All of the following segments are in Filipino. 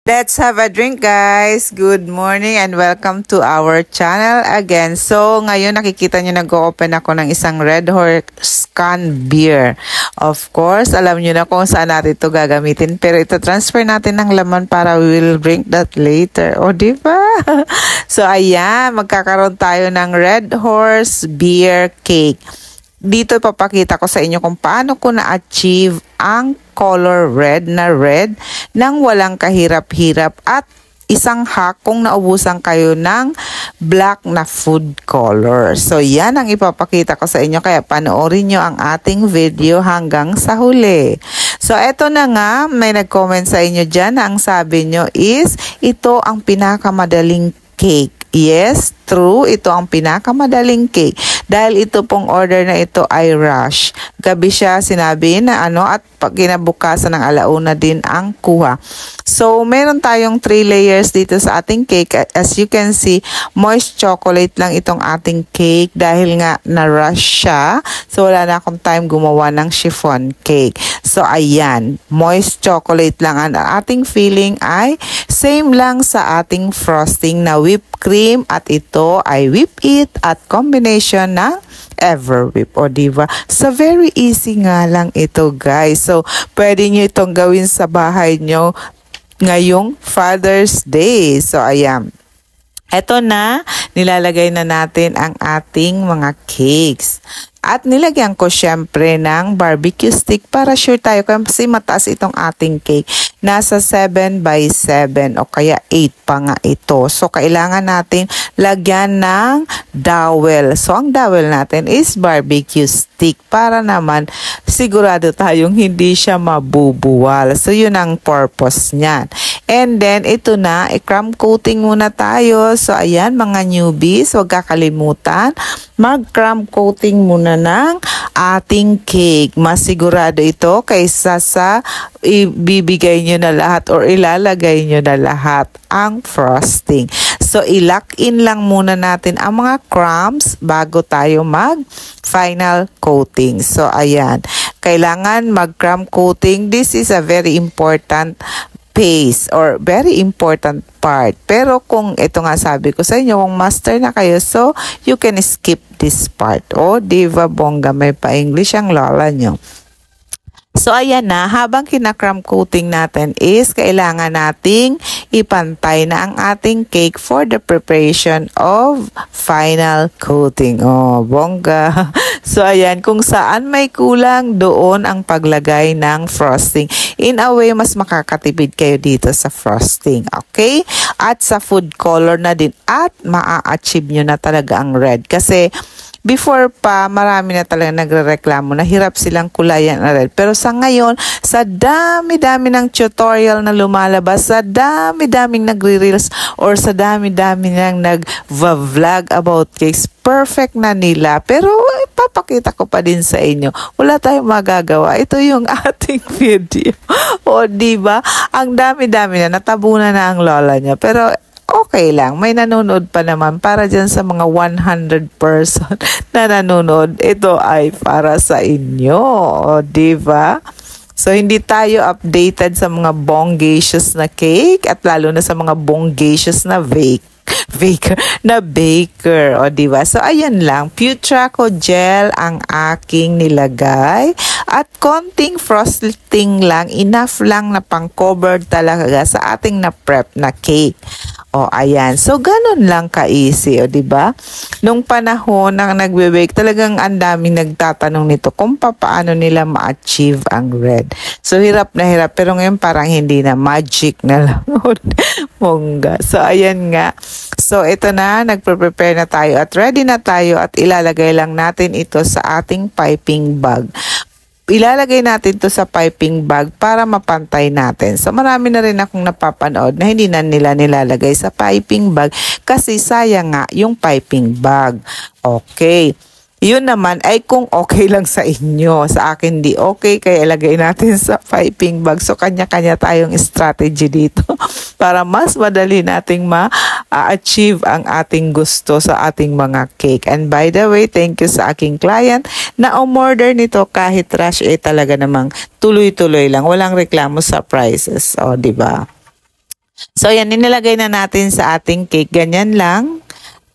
Let's have a drink, guys. Good morning and welcome to our channel again. So, ngayon nakikita nyo nag-open ako ng isang Red Horse can beer. Of course, alam nyo na kung saan natin ito gagamitin. Pero ito transfer natin ng laman para we will drink that later. O, diba? So, ayan. Magkakaroon tayo ng Red Horse beer cake. Dito ipapakita ko sa inyo kung paano ko na-achieve ang color red nang walang kahirap-hirap at isang hack kung naubusan kayo ng black na food color. So, yan ang ipapakita ko sa inyo. Kaya panoorin nyo ang ating video hanggang sa huli. So, eto na nga. May nag-comment sa inyo dyan na ang sabi nyo is, ito ang pinakamadaling cake. Yes, true. Ito ang pinakamadaling cake. Dahil ito pong order na ito ay rush. Gabi siya sinabi na at kinabukasan ng alauna din ang kuha. So, meron tayong 3 layers dito sa ating cake. As you can see, moist chocolate lang itong ating cake dahil nga na-rush siya. So, wala na akong time gumawa ng chiffon cake. So, ayan. Moist chocolate lang. Ang ating filling ay same lang sa ating frosting na whipped cream at ito ay whip it at combination ng Everwhip. O diba? So, very easy nga lang ito, guys. So, pwede nyo itong gawin sa bahay nyo ngayong Father's Day. So, ayan. Ito na, nilalagay na natin ang ating mga cakes. At nilagyan ko syempre ng barbecue stick para sure tayo kasi mataas itong ating cake. Nasa 7 by 7 o kaya 8 pa nga ito. So, kailangan natin lagyan ng dowel. So, ang dowel natin is barbecue stick para naman sigurado tayong hindi siya mabubuwal. So, yun ang purpose niyan. And then, ito na, i-crumb coating muna tayo. So, ayan mga newbies, huwag kakalimutan, mag-crumb coating muna ng ating cake. Mas sigurado ito kaysa sa ibibigay nyo na lahat or ilalagay nyo na lahat ang frosting. So, i-lock in lang muna natin ang mga crumbs bago tayo mag-final coating. So, ayan. Kailangan mag-crumb coating. This is a very important phase or very important part. Pero kung ito nga sabi ko sa inyo, kung master na kayo, so you can skip this part. O, diva bongga, may pa-English ang lola nyo. So, ayan na, habang kinakram coating natin is kailangan nating ipantay na ang ating cake for the preparation of final coating. Oh, bongga. So, ayan, kung saan may kulang, doon ang paglagay ng frosting. In a way, mas makakatipid kayo dito sa frosting. Okay? At sa food color na din at maa-achieve nyo na talaga ang red. Kasi, before pa, marami na talaga nagre-reklamo na hirap silang kulayan na red. Pero sa ngayon, sa dami-dami ng tutorial na lumalabas, sa dami-daming nagre-reels or sa dami-dami nang nag-vlog about cakes, perfect na nila. Pero papakita ko pa din sa inyo. Wala tayong magagawa. Ito yung ating video. O, diba? Ang dami-dami na. Natabunan na ang lola niya. Pero okay lang, may nanonood pa naman para dyan sa mga 100 person na nanonood. Ito ay para sa inyo, o diba? So, hindi tayo updated sa mga bongacious na cake at lalo na sa mga bongacious na baker, o diba? So, ayan lang, Futraco gel ang aking nilagay at konting frosting lang, enough lang na pang cover talaga sa ating na prep na cake. O, ayan. So, ganun lang ka-easy, o, diba? Nung panahon na nagbe-bake, talagang ang daming nagtatanong nito kung paano nila ma-achieve ang red. So, hirap na hirap. Pero ngayon parang hindi na, magic na lang. Mongga. So, ayan nga. So, ito na. Nagpre-prepare na tayo at ready na tayo at ilalagay lang natin ito sa ating piping bag. Ilalagay natin to sa piping bag para mapantay natin. So, marami na rin akong napapanood na hindi na nila nilalagay sa piping bag kasi sayang nga yung piping bag. Okay. Yun naman ay kung okay lang sa inyo. Sa akin di okay, kaya ilagay natin sa piping bag. So, kanya-kanya tayong strategy dito para mas madali nating ma-achieve ang ating gusto sa ating mga cake. And by the way, thank you sa aking client na umorder nito kahit rush talaga namang tuloy-tuloy lang. Walang reklamo sa prices. O, diba? So, yan, inilagay na natin sa ating cake. Ganyan lang.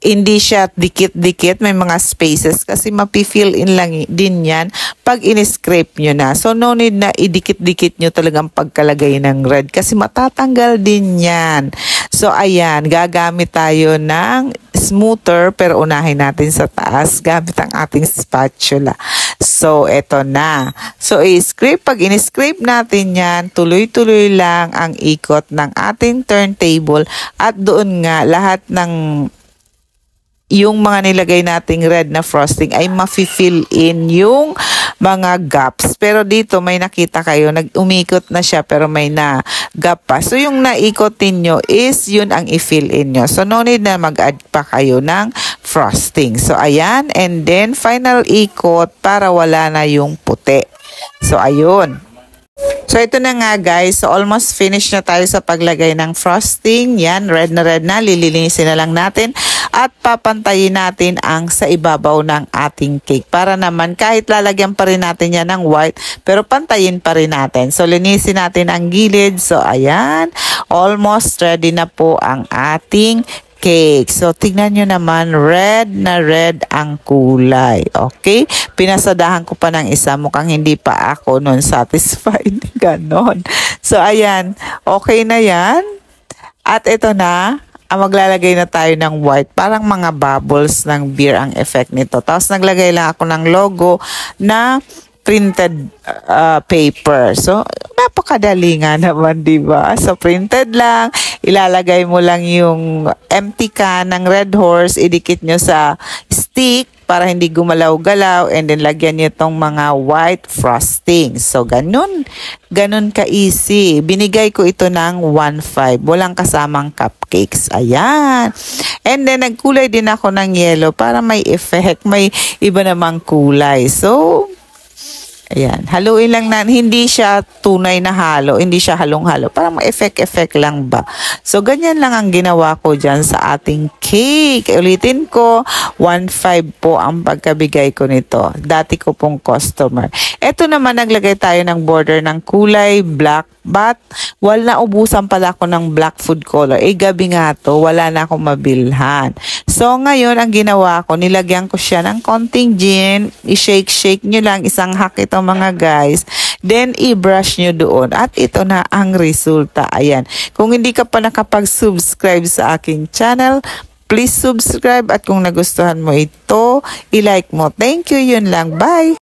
Hindi siya dikit-dikit, may mga spaces kasi mapi-fill in lang din yan pag in-scrape nyo na. So, no need na idikit-dikit nyo talagang pagkalagay ng red kasi matatanggal din yan. So, ayan, gagamit tayo ng smoother pero unahin natin sa taas gamit ang ating spatula. So, eto na. So, pag in-scrape natin yan, tuloy-tuloy lang ang ikot ng ating turntable at doon nga lahat ng yung mga nilagay nating red na frosting ay mafi-fill in yung mga gaps. Pero dito may nakita kayo, umikot na siya pero may na gap pa. So yung naikotin nyo is yun ang i-fill in nyo. So no need na mag-add pa kayo ng frosting. So ayan, and then final ikot para wala na yung puti. So ayun. So, ito na nga guys. So, almost finished na tayo sa paglagay ng frosting. Yan, red na. Lilinisin na lang natin. At papantayin natin ang sa ibabaw ng ating cake. Para naman, kahit lalagyan pa rin natin yan ng white, pero pantayin pa rin natin. So, linisin natin ang gilid. So, ayan. Almost ready na po ang ating cake. So, tignan nyo naman, red na red ang kulay. Okay? Pinasadahan ko pa ng isa. Mukhang hindi pa ako nun satisfied. Ganon. So, ayan. Okay na yan. At ito na. Maglalagay na tayo ng white. Parang mga bubbles ng beer ang effect nito. Tapos, naglagay lang ako ng logo na printed paper. So, napakadali nga naman, diba? So, printed lang. Ilalagay mo lang yung empty can ng Red Horse. Idikit nyo sa stick para hindi gumalaw-galaw. And then, lagyan nyo itong mga white frosting. So, ganun ka-easy. Binigay ko ito ng 1.5. Walang kasamang cupcakes. Ayan. And then, nagkulay din ako ng yellow para may effect. May iba namang kulay. So, ayan, haluin lang na, hindi siya tunay na halo, hindi siya halong-halo, parang ma-effect-effect lang ba. So, ganyan lang ang ginawa ko dyan sa ating cake. Ulitin ko, 1.5 po ang pagkabigay ko nito. Dati ko pong customer. Ito naman, naglagay tayo ng border ng kulay black, but wala, ubusan pala ako ng black food color. Gabi nga to, wala na akong mabilhan. So, ngayon, ang ginawa ko, nilagyan ko siya ng konting gin, i-shake-shake nyo lang, isang hack ito mga guys. Then, i-brush nyo doon. At ito na ang resulta. Ayan. Kung hindi ka pa nakapag-subscribe sa aking channel, please subscribe. At kung nagustuhan mo ito, i-like mo. Thank you. Yun lang. Bye!